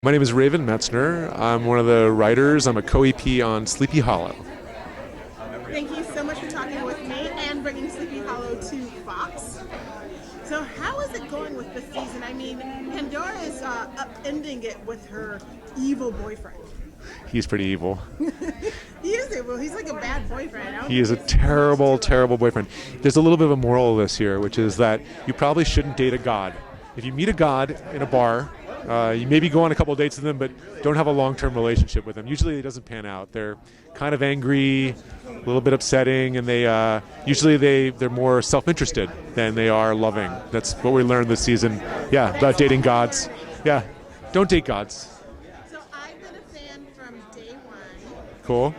My name is Raven Metzner. I'm one of the writers. I'm a co-EP on Sleepy Hollow. Thank you so much for talking with me and bringing Sleepy Hollow to Fox. So how is it going with this season? I mean, Pandora is upending it with her evil boyfriend. He's pretty evil. He is evil. He's like a bad boyfriend. He is a terrible, terrible boyfriend. There's a little bit of a moral of this here, which is that you probably shouldn't date a god. If you meet a god in a bar, you maybe go on a couple of dates with them, but don't have a long-term relationship with them. Usually it doesn't pan out. They're kind of angry, a little bit upsetting, and they're more self-interested than they are loving. That's what we learned this season. Yeah, about dating gods. Yeah, don't date gods. So I've been a fan from day one. Cool.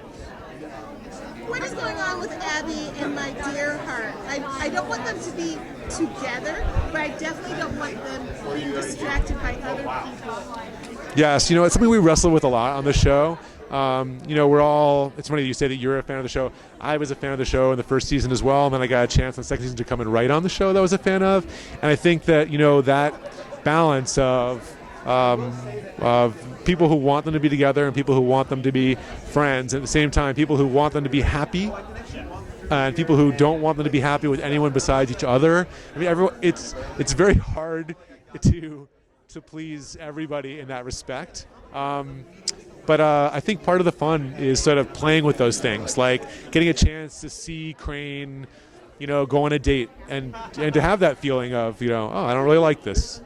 What is going on with Abby and my dear heart? I don't want them to be together, but I definitely don't want them being distracted by other people. Yes, it's something we wrestle with a lot on the show. It's funny that you say that you're a fan of the show. I was a fan of the show in the first season as well, and then I got a chance in the second season to come and write on the show that I was a fan of. And I think that, that balance of people who want them to be together and people who want them to be friends, at the same time, people who want them to be happy and people who don't want them to be happy with anyone besides each other. I mean, it's very hard to please everybody in that respect. But I think part of the fun is sort of playing with those things, like getting a chance to see Crane, go on a date and to have that feeling of, oh, I don't really like this,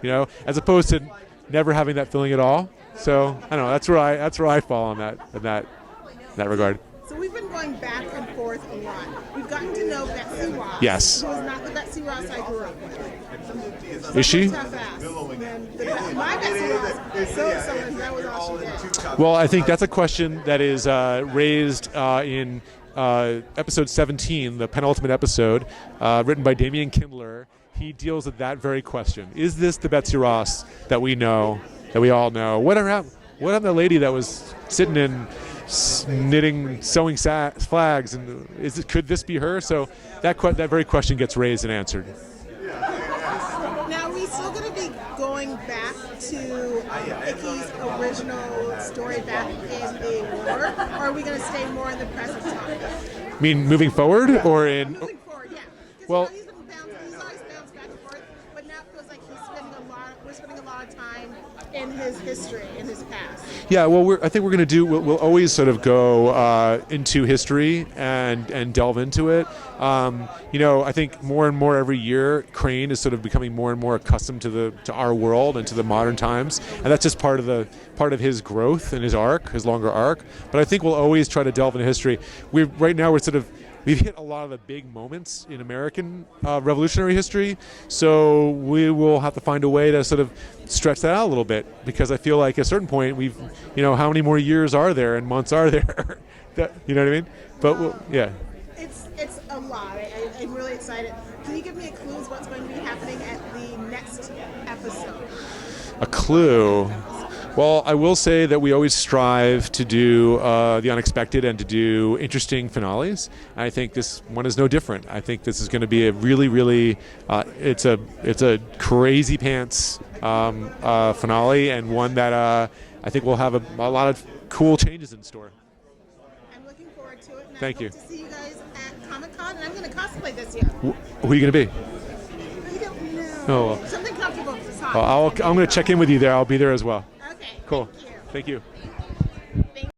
as opposed to never having that feeling at all. So I don't know. That's where I fall on that regard. So we've been going back and forth a lot. We've gotten to know Betsy Ross. Yes. Who is not the Betsy Ross I grew up with. Is she? Tough ass. My Betsy Ross. That was all she did. Well, I think that's a question that is raised in episode 17, the penultimate episode, written by Damian Kindler. He deals with that very question. Is this the Betsy Ross that we know, that we all know? What happened to the lady that was sitting in sewing flags, and could this be her? So that very question gets raised and answered. Now, are we still going to be going back to Icky's original story back in the war, or are we going to stay more in the present time? I mean, moving forward, or in? Moving forward, yeah. Well, he's always bounced back and forth, but now it feels like we're spending a lot of time in his history, in his past. Yeah, well, I think we'll always sort of go into history and delve into it. I think more and more every year, Crane is sort of becoming more and more accustomed to our world and to the modern times, and that's just part of his growth and his longer arc. But I think we'll always try to delve into history. Right now we've hit a lot of the big moments in American revolutionary history, so we will have to find a way to sort of stretch that out a little bit, because I feel like at a certain point how many more years are there and months are there? You know what I mean? But yeah. It's a lot. I'm really excited. Can you give me a clue as what's going to be happening at the next episode? A clue? Well, I will say that we always strive to do the unexpected and to do interesting finales. I think this one is no different. I think this is going to be a really, really it's a crazy pants finale, and one that I think will have a lot of cool changes in store. I'm looking forward to it. And Thank I you. hope to see you guys at Comic-Con, and I'm going to cosplay this year. Who are you going to be? I don't know. Oh, well. Something comfortable. I'm going to check in with you there. I'll be there as well. Okay. Cool. Thank you. Thank you.